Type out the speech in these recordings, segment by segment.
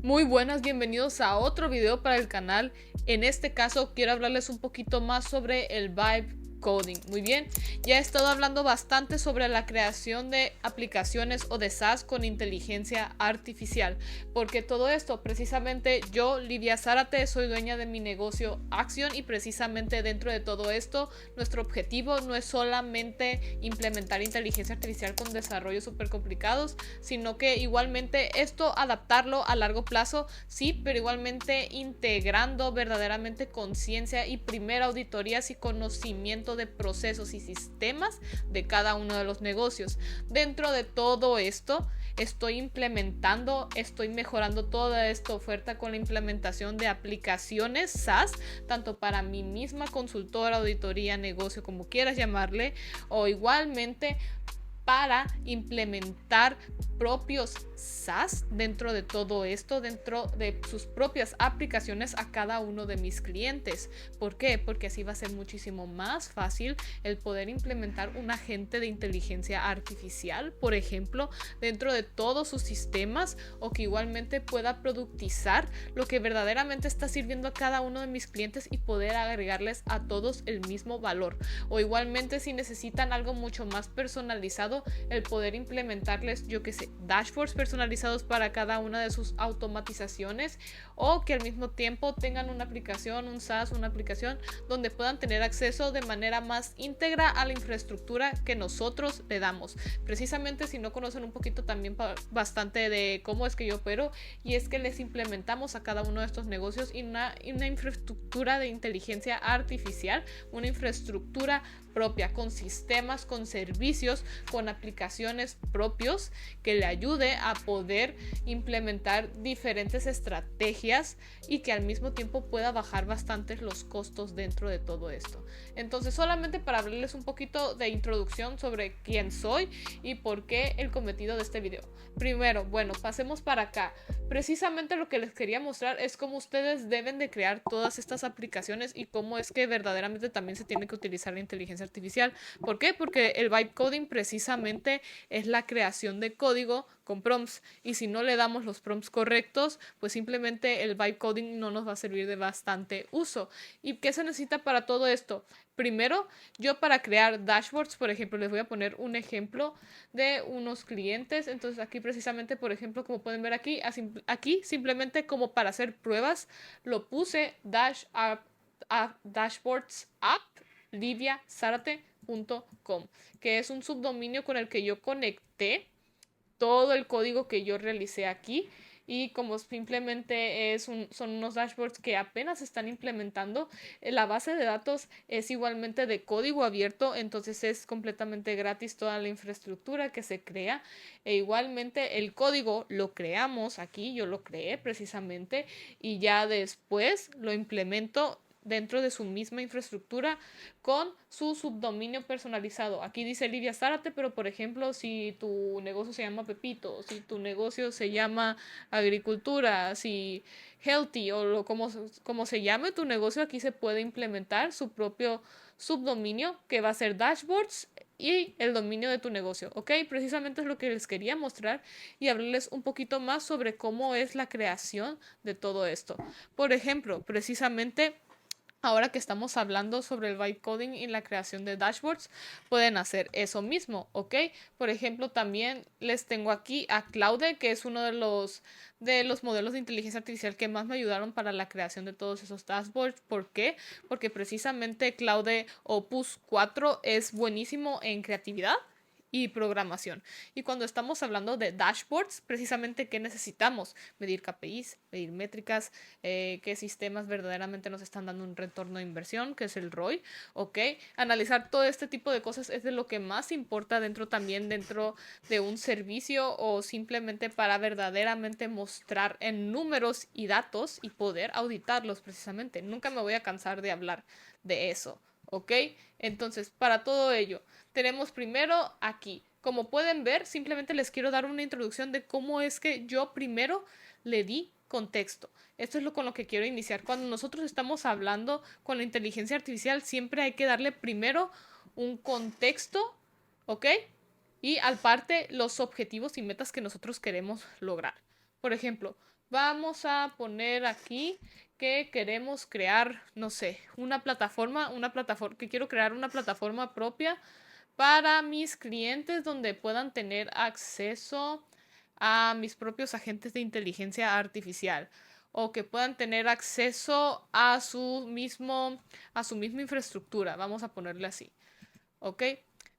Muy buenas, bienvenidos a otro video para el canal. En este caso quiero hablarles un poquito más sobre el Vibe Coding. Muy bien, ya he estado hablando bastante sobre la creación de aplicaciones o de SaaS con inteligencia artificial, porque todo esto, precisamente yo, Livia Zárate, soy dueña de mi negocio Action, y precisamente dentro de todo esto nuestro objetivo no es solamente implementar inteligencia artificial con desarrollos súper complicados, sino que igualmente esto adaptarlo a largo plazo, sí, pero igualmente integrando verdaderamente conciencia y primera auditorías y conocimiento de procesos y sistemas de cada uno de los negocios. Dentro de todo esto estoy mejorando toda esta oferta con la implementación de aplicaciones SaaS, tanto para mi misma consultora, auditoría, negocio, como quieras llamarle, o igualmente para implementar propios SaaS dentro de todo esto, dentro de sus propias aplicaciones a cada uno de mis clientes. ¿Por qué? Porque así va a ser muchísimo más fácil el poder implementar un agente de inteligencia artificial, por ejemplo, dentro de todos sus sistemas, o que igualmente pueda productizar lo que verdaderamente está sirviendo a cada uno de mis clientes y poder agregarles a todos el mismo valor. O igualmente, si necesitan algo mucho más personalizado, el poder implementarles, yo que sé, dashboards personalizados para cada una de sus automatizaciones, o que al mismo tiempo tengan una aplicación, un SaaS, una aplicación donde puedan tener acceso de manera más íntegra a la infraestructura que nosotros le damos. Precisamente, si no conocen un poquito también bastante de cómo es que yo opero, y es que les implementamos a cada uno de estos negocios una infraestructura de inteligencia artificial, una infraestructura propia, con sistemas, con servicios, con aplicaciones propios, que le ayude a poder implementar diferentes estrategias y que al mismo tiempo pueda bajar bastante los costos dentro de todo esto. Entonces, solamente para hablarles un poquito de introducción sobre quién soy y por qué el cometido de este video. Primero, bueno, pasemos para acá. Precisamente lo que les quería mostrar es cómo ustedes deben de crear todas estas aplicaciones y cómo es que verdaderamente también se tiene que utilizar la inteligencia artificial. ¿Por qué? Porque el vibe coding precisamente es la creación de código con prompts, y si no le damos los prompts correctos, pues simplemente el vibe coding no nos va a servir de bastante uso. ¿Y qué se necesita para todo esto? Primero, yo para crear dashboards, por ejemplo, les voy a poner un ejemplo de unos clientes. Entonces aquí precisamente, por ejemplo, como pueden ver aquí simplemente como para hacer pruebas, lo puse dashboards app liviazarate.com, que es un subdominio con el que yo conecté todo el código que yo realicé aquí. Y como simplemente son unos dashboards que apenas están implementando, la base de datos es igualmente de código abierto, entonces es completamente gratis toda la infraestructura que se crea. E igualmente el código lo creamos aquí, yo lo creé precisamente, y ya después lo implemento dentro de su misma infraestructura con su subdominio personalizado. Aquí dice Livia Zárate, pero por ejemplo, si tu negocio se llama Pepito, si tu negocio se llama Agricultura, si Healthy, o como se llame tu negocio, aquí se puede implementar su propio subdominio, que va a ser dashboards y el dominio de tu negocio, ¿ok? Precisamente es lo que les quería mostrar y hablarles un poquito más sobre cómo es la creación de todo esto. Por ejemplo, precisamente ahora que estamos hablando sobre el vibe coding y la creación de dashboards, pueden hacer eso mismo, ¿ok? Por ejemplo, también les tengo aquí a Claude, que es uno de los modelos de inteligencia artificial que más me ayudaron para la creación de todos esos dashboards. ¿Por qué? Porque precisamente Claude Opus 4 es buenísimo en creatividad y programación. Y cuando estamos hablando de dashboards, precisamente, ¿qué necesitamos? Medir KPIs, medir métricas, qué sistemas verdaderamente nos están dando un retorno de inversión, que es el ROI, ¿ok? Analizar todo este tipo de cosas es de lo que más importa dentro de un servicio, o simplemente para verdaderamente mostrar en números y datos y poder auditarlos precisamente. Nunca me voy a cansar de hablar de eso, ¿ok? Entonces, para todo ello, tenemos primero aquí, como pueden ver, simplemente les quiero dar una introducción de cómo es que yo primero le di contexto. Esto es con lo que quiero iniciar. Cuando nosotros estamos hablando con la inteligencia artificial, siempre hay que darle primero un contexto, ¿ok? Y al parte los objetivos y metas que nosotros queremos lograr. Por ejemplo, Vamos a poner aquí que queremos crear, no sé, una plataforma, que quiero crear una plataforma propia para mis clientes donde puedan tener acceso a mis propios agentes de inteligencia artificial o que puedan tener acceso a su misma infraestructura, vamos a ponerle así, ¿ok?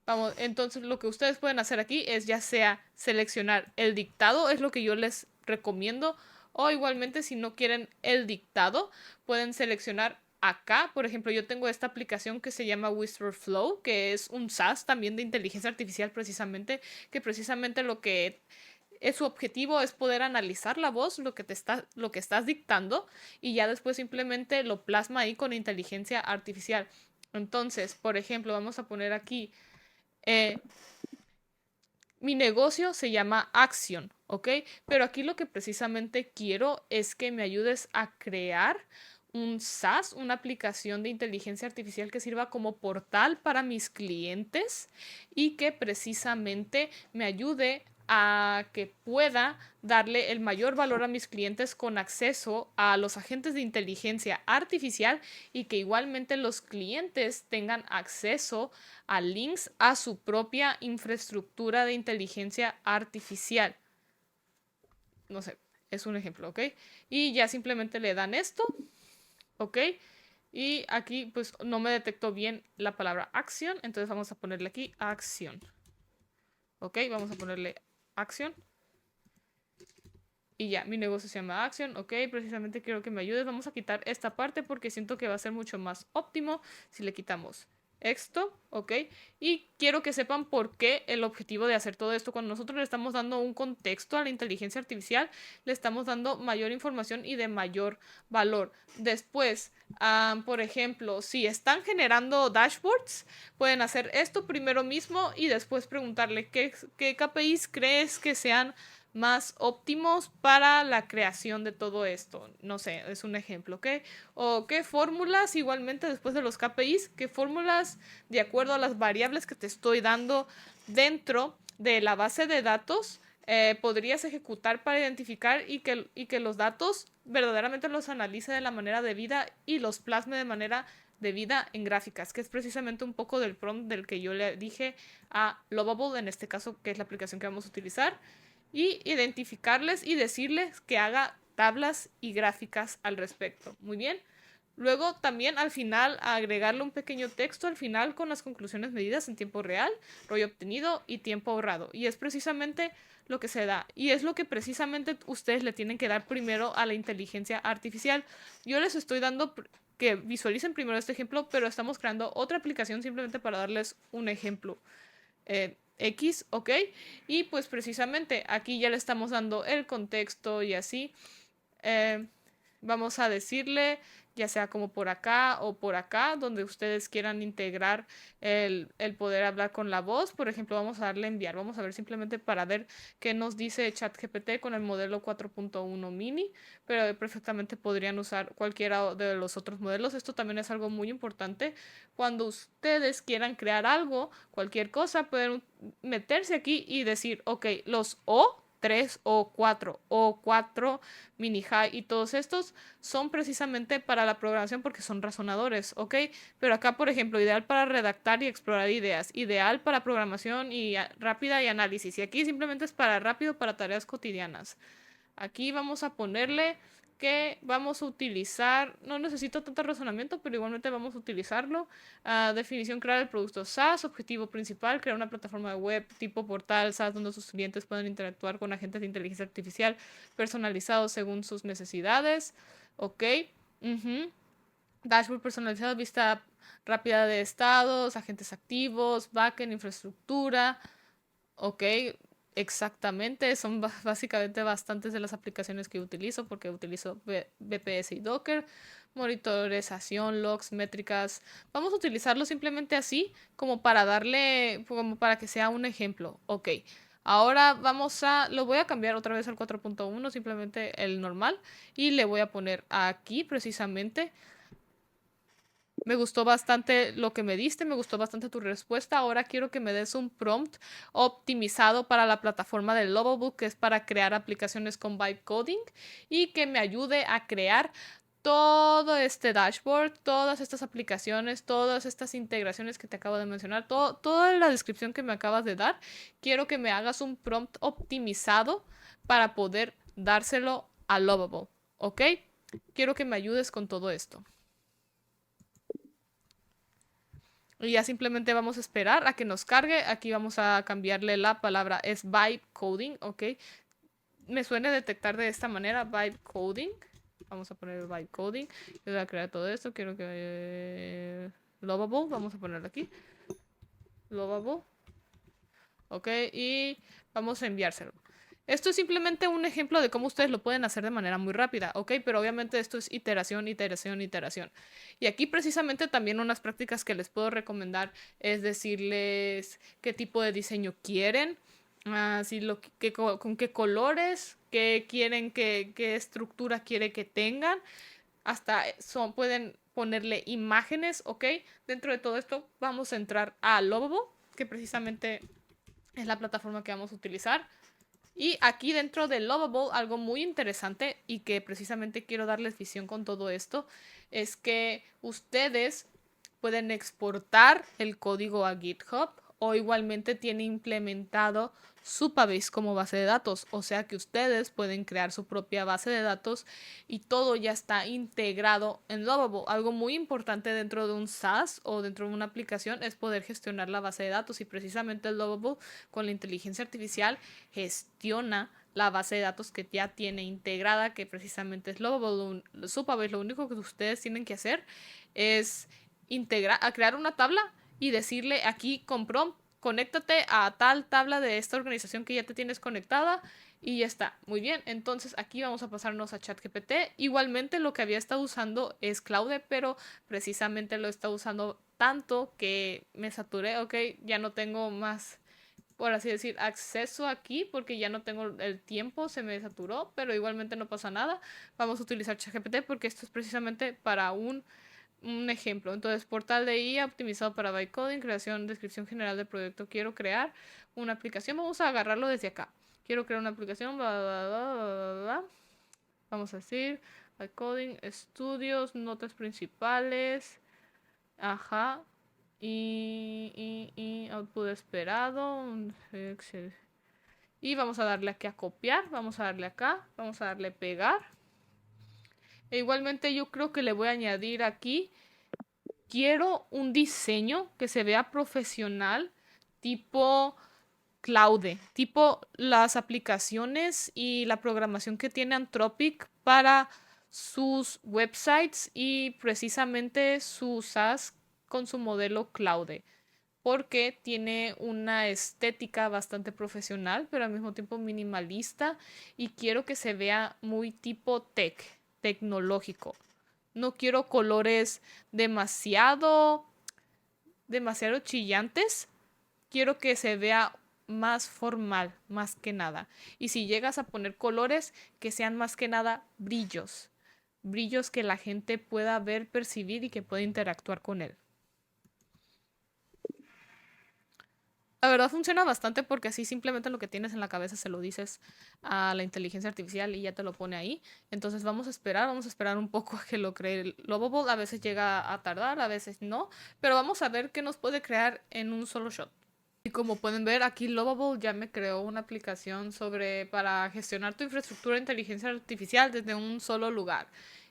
Vamos, entonces lo que ustedes pueden hacer aquí es ya sea seleccionar el dictado, es lo que yo les recomiendo, o igualmente si no quieren el dictado, pueden seleccionar acá. Por ejemplo, yo tengo esta aplicación que se llama Whisperflow, que es un SaaS también de inteligencia artificial precisamente, que precisamente lo que es su objetivo es poder analizar la voz, lo que estás dictando, y ya después simplemente lo plasma ahí con inteligencia artificial. Entonces, por ejemplo, vamos a poner aquí eh, mi negocio se llama Action, ¿ok? Pero aquí lo que precisamente quiero es que me ayudes a crear un SaaS, una aplicación de inteligencia artificial que sirva como portal para mis clientes y que precisamente me ayude a que pueda darle el mayor valor a mis clientes con acceso a los agentes de inteligencia artificial y que igualmente los clientes tengan acceso a links a su propia infraestructura de inteligencia artificial. No sé, es un ejemplo, ¿ok? Y ya simplemente le dan esto, ¿ok? Y aquí pues no me detectó bien la palabra acción, entonces vamos a ponerle aquí acción. ¿Ok? Vamos a ponerle acción. Y ya, mi negocio se llama Action, ok, precisamente quiero que me ayudes. Vamos a quitar esta parte porque siento que va a ser mucho más óptimo si le quitamos esto, ok. Y quiero que sepan por qué el objetivo de hacer todo esto. Cuando nosotros le estamos dando un contexto a la inteligencia artificial, le estamos dando mayor información y de mayor valor. Después, por ejemplo, si están generando dashboards, pueden hacer esto primero mismo y después preguntarle qué KPIs crees que sean más óptimos para la creación de todo esto. No sé, es un ejemplo, ¿ok? O qué fórmulas, igualmente después de los KPIs, qué fórmulas de acuerdo a las variables que te estoy dando dentro de la base de datos podrías ejecutar para identificar y que los datos verdaderamente los analice de la manera debida y los plasme de manera debida en gráficas, que es precisamente un poco del prompt del que yo le dije a Lovable, en este caso, que es la aplicación que vamos a utilizar, y identificarles y decirles que haga tablas y gráficas al respecto. Muy bien. Luego también al final agregarle un pequeño texto al final con las conclusiones medidas en tiempo real, rollo obtenido y tiempo ahorrado. Y es precisamente lo que se da. Y es lo que precisamente ustedes le tienen que dar primero a la inteligencia artificial. Yo les estoy dando que visualicen primero este ejemplo, pero estamos creando otra aplicación simplemente para darles un ejemplo. X, ¿ok? Y pues precisamente aquí ya le estamos dando el contexto y así. Eh, Vamos a decirle, ya sea como por acá o por acá, donde ustedes quieran integrar el poder hablar con la voz. Por ejemplo, vamos a darle enviar. Vamos a ver simplemente para ver qué nos dice ChatGPT con el modelo 4.1 mini, pero perfectamente podrían usar cualquiera de los otros modelos. Esto también es algo muy importante. Cuando ustedes quieran crear algo, cualquier cosa, pueden meterse aquí y decir, ok, los O 3 o 4 mini high y todos estos son precisamente para la programación porque son razonadores, ¿ok? Pero acá, por ejemplo, ideal para redactar y explorar ideas, ideal para programación y rápida y análisis. Y aquí simplemente es para rápido para tareas cotidianas. Aquí vamos a ponerle que vamos a utilizar, no necesito tanto razonamiento, pero igualmente vamos a utilizarlo. Definición, crear el producto SaaS, objetivo principal, crear una plataforma de web tipo portal SaaS donde sus clientes puedan interactuar con agentes de inteligencia artificial personalizados según sus necesidades. Ok. Dashboard personalizado, vista rápida de estados, agentes activos, backend, infraestructura. Ok, exactamente. Son básicamente bastantes de las aplicaciones que utilizo porque utilizo VPS y Docker. Monitorización, logs, métricas. Vamos a utilizarlo simplemente así como para darle, como para que sea un ejemplo. Ok. Ahora lo voy a cambiar otra vez al 4.1, simplemente el normal. Y le voy a poner aquí precisamente Me gustó bastante lo que me diste, me gustó bastante tu respuesta. Ahora quiero que me des un prompt optimizado para la plataforma de Lovable, que es para crear aplicaciones con Vibe Coding y que me ayude a crear todo este dashboard, todas estas aplicaciones, todas estas integraciones que te acabo de mencionar, toda la descripción que me acabas de dar. Quiero que me hagas un prompt optimizado para poder dárselo a Lovable, ¿ok? Quiero que me ayudes con todo esto. Y ya simplemente vamos a esperar a que nos cargue. Aquí vamos a cambiarle la palabra, es vibe coding, ¿ok? Me suele detectar de esta manera, vibe coding. Vamos a poner vibe coding. Yo voy a crear todo esto. Quiero que... Lovable, vamos a ponerlo aquí. Lovable. ¿Ok? Y vamos a enviárselo. Esto es simplemente un ejemplo de cómo ustedes lo pueden hacer de manera muy rápida, ¿ok? Pero obviamente esto es iteración, iteración, iteración. Y aquí precisamente también unas prácticas que les puedo recomendar es decirles qué tipo de diseño quieren, si con qué colores, qué quieren, qué estructura quiere que tengan. Hasta pueden ponerle imágenes, ¿ok? Dentro de todo esto vamos a entrar a Lovable, que precisamente es la plataforma que vamos a utilizar. Y aquí dentro de Lovable, algo muy interesante y que precisamente quiero darles visión con todo esto, es que ustedes pueden exportar el código a GitHub o igualmente tiene implementado Supabase como base de datos, o sea que ustedes pueden crear su propia base de datos y todo ya está integrado en Lovable. Algo muy importante dentro de un SaaS o dentro de una aplicación es poder gestionar la base de datos y precisamente el Lovable con la inteligencia artificial gestiona la base de datos que ya tiene integrada, que precisamente es Lovable. Supabase, lo único que ustedes tienen que hacer es a crear una tabla y decirle aquí con prompt, conéctate a tal tabla de esta organización que ya te tienes conectada y ya está. Muy bien, entonces aquí vamos a pasarnos a ChatGPT. Igualmente lo que había estado usando es Claude, pero precisamente lo he estado usando tanto que me saturé, ok, ya no tengo más, por así decir, acceso aquí porque ya no tengo el tiempo, se me saturó, pero igualmente no pasa nada. Vamos a utilizar ChatGPT porque esto es precisamente para un ejemplo. Entonces, portal de IA optimizado para bytecoding, creación, descripción general del proyecto. Quiero crear una aplicación. Vamos a agarrarlo desde acá. Quiero crear una aplicación. Bla, bla, bla, bla, bla. Vamos a decir bytecoding, estudios, notas principales. Ajá. Y output esperado. Excel. Y vamos a darle aquí a copiar. Vamos a darle acá. Vamos a darle pegar. E igualmente yo creo que le voy a añadir aquí. Quiero un diseño que se vea profesional, tipo Claude, tipo las aplicaciones y la programación que tiene Anthropic para sus websites y precisamente su SaaS con su modelo Claude, porque tiene una estética bastante profesional, pero al mismo tiempo minimalista y quiero que se vea muy tipo tecnológico. No quiero colores demasiado, demasiado chillantes. Quiero que se vea más formal, más que nada. Y si llegas a poner colores, que sean más que nada brillos. Brillos que la gente pueda ver, percibir y que pueda interactuar con él. La verdad funciona bastante porque así simplemente lo que tienes en la cabeza se lo dices a la inteligencia artificial y ya te lo pone ahí. Entonces vamos a esperar un poco a que lo cree Lovable. A veces llega a tardar, a veces no, pero vamos a ver qué nos puede crear en un solo shot. Y como pueden ver, aquí Lovable ya me creó una aplicación para gestionar tu infraestructura de inteligencia artificial desde un solo lugar.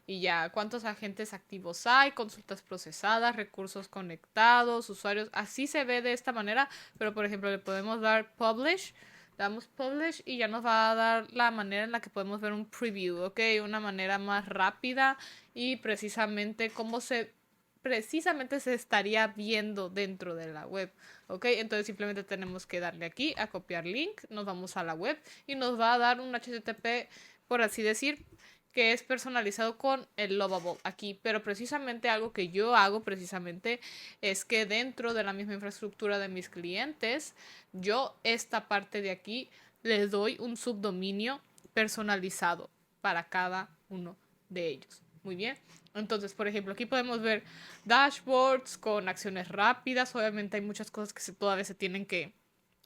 Y ya, cuántos agentes activos hay, consultas procesadas, recursos conectados, usuarios. Así se ve de esta manera, pero por ejemplo le podemos dar publish, damos publish y ya nos va a dar la manera en la que podemos ver un preview, ¿ok? Una manera más rápida y precisamente se estaría viendo dentro de la web, ¿ok? Entonces simplemente tenemos que darle aquí a copiar link, nos vamos a la web y nos va a dar un HTTP, por así decir, que es personalizado con el Lovable aquí, pero precisamente algo que yo hago precisamente es que dentro de la misma infraestructura de mis clientes, yo esta parte de aquí les doy un subdominio personalizado para cada uno de ellos. Muy bien. Entonces, por ejemplo, aquí podemos ver dashboards con acciones rápidas. Obviamente hay muchas cosas que todavía se tienen que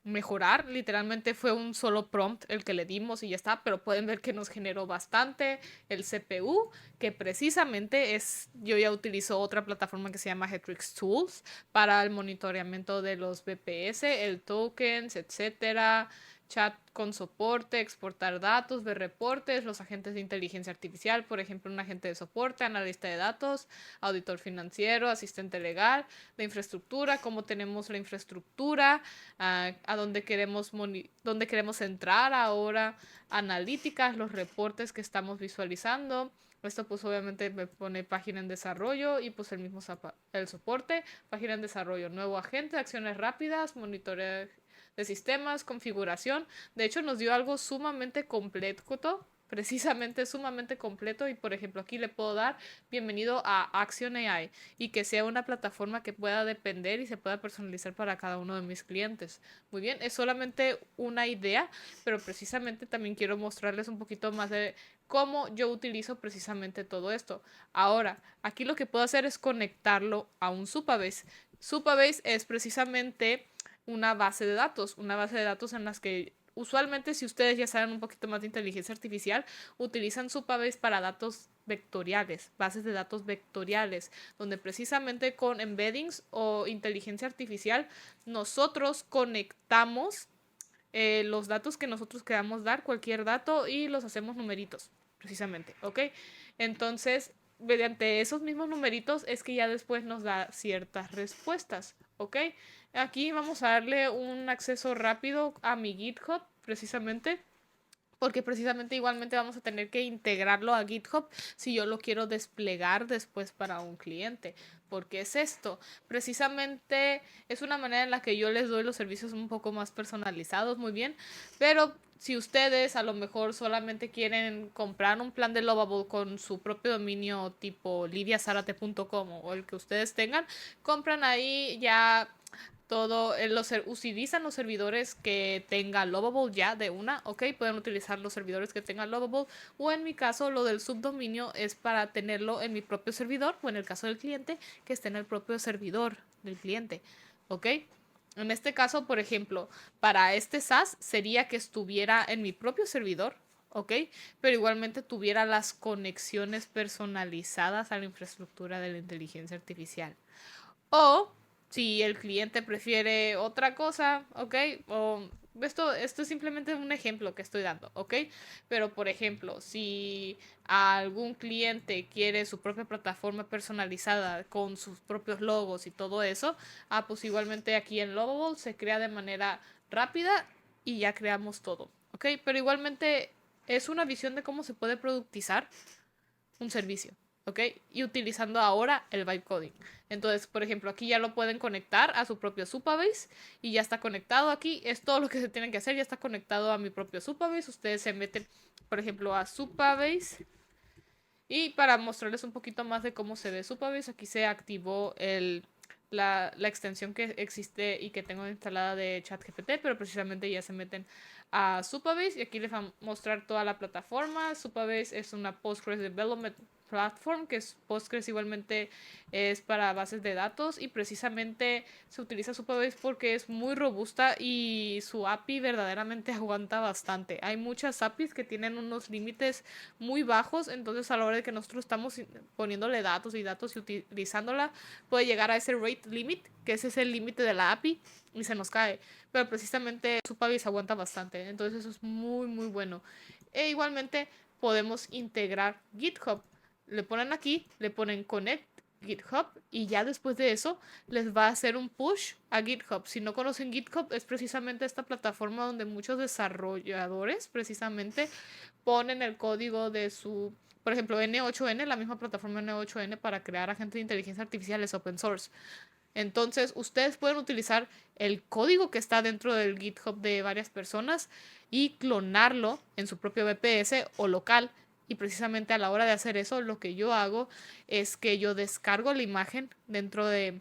mejorar. Literalmente fue un solo prompt el que le dimos y ya está, pero pueden ver que nos generó bastante el CPU, que precisamente yo ya utilizo otra plataforma que se llama Hetrix Tools para el monitoreamiento de los BPS, el tokens, etcétera, chat con soporte, exportar datos, ver reportes, los agentes de inteligencia artificial, por ejemplo, un agente de soporte, analista de datos, auditor financiero, asistente legal, la infraestructura, cómo tenemos la infraestructura, a dónde queremos entrar ahora, analíticas, los reportes que estamos visualizando. Esto pues obviamente me pone página en desarrollo y pues el soporte, página en desarrollo, nuevo agente, acciones rápidas, monitoreo de sistemas, configuración. De hecho nos dio algo sumamente completo, precisamente sumamente completo, y por ejemplo aquí le puedo dar bienvenido a Action AI y que sea una plataforma que pueda depender y se pueda personalizar para cada uno de mis clientes. Muy bien, es solamente una idea, pero precisamente también quiero mostrarles un poquito más de cómo yo utilizo precisamente todo esto. Ahora, aquí lo que puedo hacer es conectarlo a un Supabase. Supabase es precisamente una base de datos en las que usualmente, si ustedes ya saben un poquito más de inteligencia artificial, utilizan Supabase para datos vectoriales, bases de datos vectoriales, donde precisamente con embeddings o inteligencia artificial nosotros conectamos los datos que nosotros queramos dar, cualquier dato, y los hacemos numeritos, precisamente, ¿ok? Entonces, mediante esos mismos numeritos es que ya después nos da ciertas respuestas, ¿ok? Aquí vamos a darle un acceso rápido a mi GitHub, precisamente porque precisamente igualmente vamos a tener que integrarlo a GitHub si yo lo quiero desplegar después para un cliente. ¿Por qué es esto? Precisamente es una manera en la que yo les doy los servicios un poco más personalizados, muy bien, pero si ustedes a lo mejor solamente quieren comprar un plan de Lovable con su propio dominio tipo lidiazarate.com o el que ustedes tengan, compran ahí ya todo, utilizan los servidores que tenga Lovable ya de una, ok, pueden utilizar los servidores que tenga Lovable, o en mi caso lo del subdominio es para tenerlo en mi propio servidor, o en el caso del cliente que esté en el propio servidor del cliente, ok. En este caso, por ejemplo, para este SaaS sería que estuviera en mi propio servidor, ok, pero igualmente tuviera las conexiones personalizadas a la infraestructura de la inteligencia artificial. O si el cliente prefiere otra cosa, ¿ok? O esto es simplemente un ejemplo que estoy dando, ¿ok? Pero por ejemplo, si algún cliente quiere su propia plataforma personalizada con sus propios logos y todo eso, pues igualmente aquí en Lovable se crea de manera rápida y ya creamos todo, ¿ok? Pero igualmente es una visión de cómo se puede productizar un servicio, ¿ok? Y utilizando ahora el vibe coding. Entonces, por ejemplo, aquí ya lo pueden conectar a su propio Supabase y ya está conectado aquí. Es todo lo que se tienen que hacer, ya está conectado a mi propio Supabase. Ustedes se meten, por ejemplo, a Supabase. Y para mostrarles un poquito más de cómo se ve Supabase, aquí se activó la extensión que existe y que tengo instalada de ChatGPT, pero precisamente ya se meten a Supabase y aquí les va a mostrar toda la plataforma. Supabase es una Postgres Development Platform, que es Postgres igualmente es para bases de datos y precisamente se utiliza Supabase porque es muy robusta y su API verdaderamente aguanta bastante. Hay muchas APIs que tienen unos límites muy bajos, entonces a la hora de que nosotros estamos poniéndole datos y datos y utilizándola, puede llegar a ese rate limit, que ese es el límite de la API, y se nos cae. Pero precisamente Supabase aguanta bastante, entonces eso es muy muy bueno. E igualmente podemos integrar GitHub. Le ponen aquí, le ponen connect GitHub y ya después de eso les va a hacer un push a GitHub. Si no conocen GitHub, es precisamente esta plataforma donde muchos desarrolladores precisamente ponen el código de su, por ejemplo, N8N, la misma plataforma N8N para crear agentes de inteligencia artificial es open source. Entonces, ustedes pueden utilizar el código que está dentro del GitHub de varias personas y clonarlo en su propio VPS o local. Y precisamente a la hora de hacer eso, lo que yo hago es que yo descargo la imagen dentro de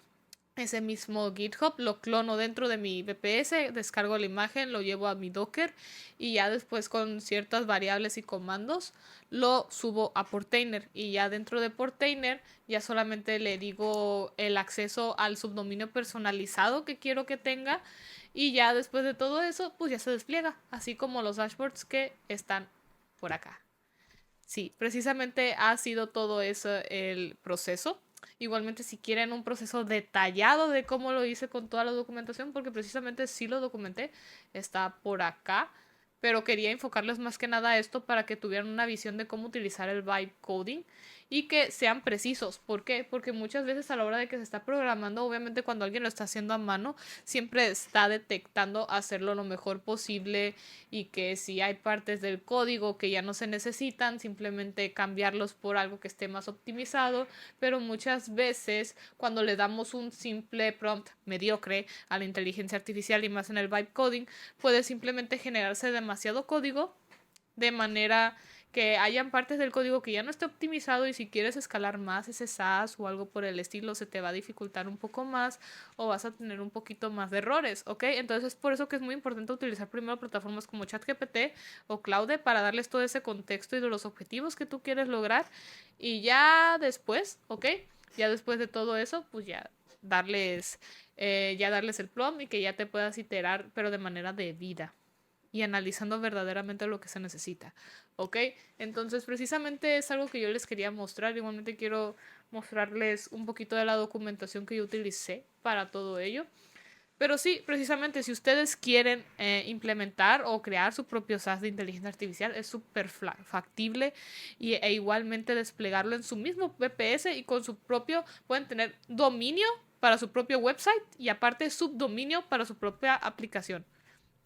ese mismo GitHub, lo clono dentro de mi VPS, descargo la imagen, lo llevo a mi Docker y ya después con ciertas variables y comandos lo subo a Portainer y ya dentro de Portainer ya solamente le digo el acceso al subdominio personalizado que quiero que tenga y ya después de todo eso pues ya se despliega, así como los dashboards que están por acá. Sí, precisamente ha sido todo eso el proceso. Igualmente, si quieren un proceso detallado de cómo lo hice con toda la documentación, porque precisamente sí lo documenté, está por acá. Pero quería enfocarles más que nada a esto para que tuvieran una visión de cómo utilizar el vibe coding y que sean precisos. ¿Por qué? Porque muchas veces a la hora de que se está programando, obviamente cuando alguien lo está haciendo a mano, siempre está detectando hacerlo lo mejor posible y que si hay partes del código que ya no se necesitan, simplemente cambiarlos por algo que esté más optimizado, pero muchas veces cuando le damos un simple prompt mediocre a la inteligencia artificial y más en el vibe coding, puede simplemente generarse demasiado código de manera que hayan partes del código que ya no esté optimizado y si quieres escalar más ese SAS o algo por el estilo se te va a dificultar un poco más o vas a tener un poquito más de errores, ¿ok? Entonces es por eso que es muy importante utilizar primero plataformas como ChatGPT o Claude para darles todo ese contexto y de los objetivos que tú quieres lograr y ya después, ¿ok? Ya después de todo eso, pues ya darles el prompt y que ya te puedas iterar, pero de manera debida y analizando verdaderamente lo que se necesita, ¿ok? Entonces, precisamente es algo que yo les quería mostrar. Igualmente quiero mostrarles un poquito de la documentación que yo utilicé para todo ello. Pero sí, precisamente si ustedes quieren implementar o crear su propio SaaS de inteligencia artificial, es súper factible e igualmente desplegarlo en su mismo VPS y con su propio, pueden tener dominio para su propio website y aparte subdominio para su propia aplicación.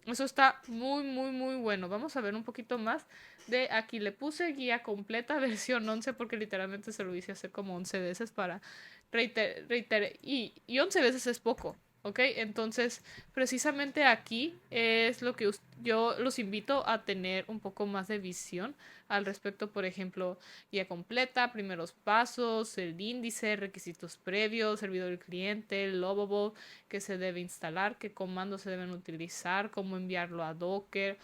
Eso está muy, muy, muy bueno. Vamos a ver un poquito más de aquí. Le puse guía completa, versión 11, porque literalmente se lo hice hacer como 11 veces para reiterar. Y 11 veces es poco, ¿ok? Entonces, precisamente aquí es lo que yo los invito a tener un poco más de visión al respecto. Por ejemplo, guía completa, primeros pasos, el índice, requisitos previos, servidor del cliente, el lovable, que se debe instalar, qué comandos se deben utilizar, cómo enviarlo a Docker.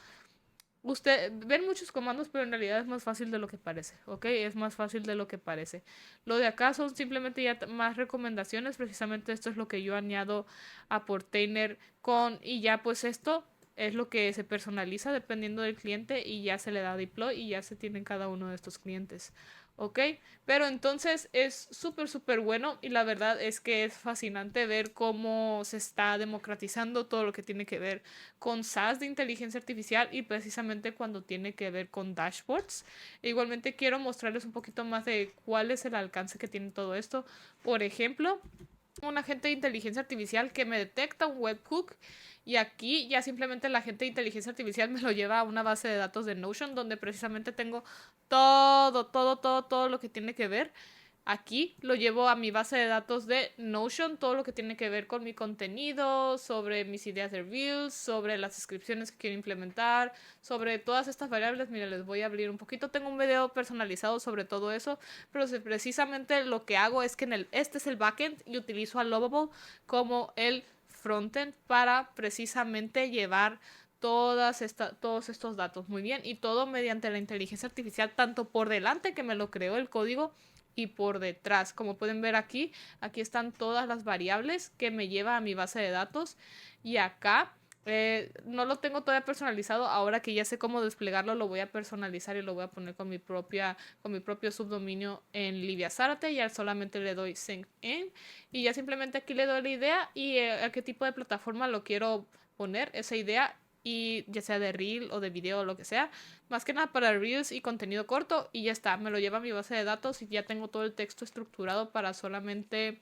Usted ven muchos comandos, pero en realidad es más fácil de lo que parece, ¿ok? Es más fácil de lo que parece. Lo de acá son simplemente ya más recomendaciones, precisamente esto es lo que yo añado a Portainer con, y ya pues esto es lo que se personaliza dependiendo del cliente y ya se le da deploy y ya se tienen cada uno de estos clientes. ¿Ok? Pero entonces es súper, súper bueno y la verdad es que es fascinante ver cómo se está democratizando todo lo que tiene que ver con SaaS de inteligencia artificial y precisamente cuando tiene que ver con dashboards. Igualmente quiero mostrarles un poquito más de cuál es el alcance que tiene todo esto. Por ejemplo, un agente de inteligencia artificial que me detecta un webhook y aquí ya simplemente el agente de inteligencia artificial me lo lleva a una base de datos de Notion donde precisamente tengo todo lo que tiene que ver. Aquí lo llevo a mi base de datos de Notion, todo lo que tiene que ver con mi contenido, sobre mis ideas de Reels, sobre las descripciones que quiero implementar, sobre todas estas variables. Mira, les voy a abrir un poquito. Tengo un video personalizado sobre todo eso, pero precisamente lo que hago es que este es el backend y utilizo a Lovable como el frontend para precisamente llevar todos estos datos muy bien y todo mediante la inteligencia artificial tanto por delante que me lo creó el código y por detrás. Como pueden ver aquí, aquí están todas las variables que me lleva a mi base de datos y acá no lo tengo todavía personalizado. Ahora que ya sé cómo desplegarlo, lo voy a personalizar y lo voy a poner con mi propio subdominio en Livia Zárate. Ya solamente le doy sync in y ya simplemente aquí le doy la idea y a qué tipo de plataforma lo quiero poner esa idea y ya sea de reel o de video o lo que sea, más que nada para reels y contenido corto y ya está, me lo lleva a mi base de datos y ya tengo todo el texto estructurado para solamente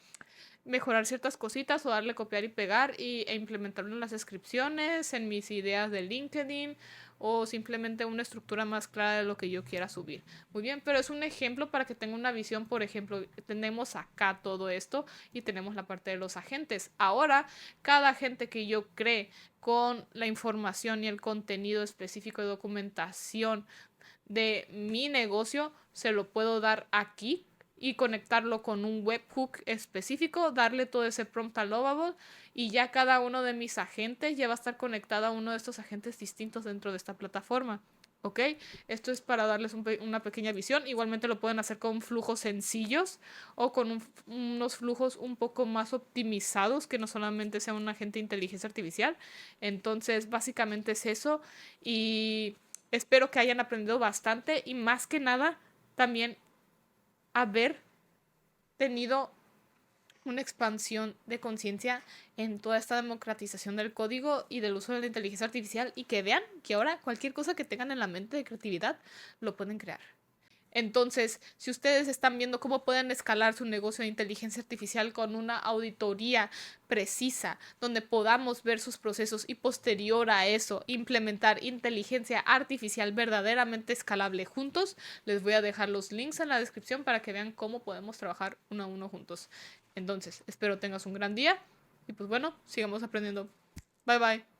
mejorar ciertas cositas o darle copiar y pegar e implementarlo en las descripciones, en mis ideas de LinkedIn o simplemente una estructura más clara de lo que yo quiera subir. Muy bien, pero es un ejemplo para que tenga una visión. Por ejemplo, tenemos acá todo esto y tenemos la parte de los agentes. Ahora, cada agente que yo cree con la información y el contenido específico de documentación de mi negocio, se lo puedo dar aquí y conectarlo con un webhook específico, darle todo ese prompt a Lovable y ya cada uno de mis agentes ya va a estar conectado a uno de estos agentes distintos dentro de esta plataforma. ¿Ok? Esto es para darles una pequeña visión. Igualmente lo pueden hacer con flujos sencillos o con unos flujos un poco más optimizados, que no solamente sea un agente de inteligencia artificial. Entonces, básicamente es eso. Y espero que hayan aprendido bastante y más que nada también haber tenido una expansión de conciencia en toda esta democratización del código y del uso de la inteligencia artificial y que vean que ahora cualquier cosa que tengan en la mente de creatividad lo pueden crear. Entonces, si ustedes están viendo cómo pueden escalar su negocio de inteligencia artificial con una auditoría precisa, donde podamos ver sus procesos y posterior a eso implementar inteligencia artificial verdaderamente escalable juntos, les voy a dejar los links en la descripción para que vean cómo podemos trabajar uno a uno juntos. Entonces, espero tengas un gran día y pues bueno, sigamos aprendiendo. Bye bye.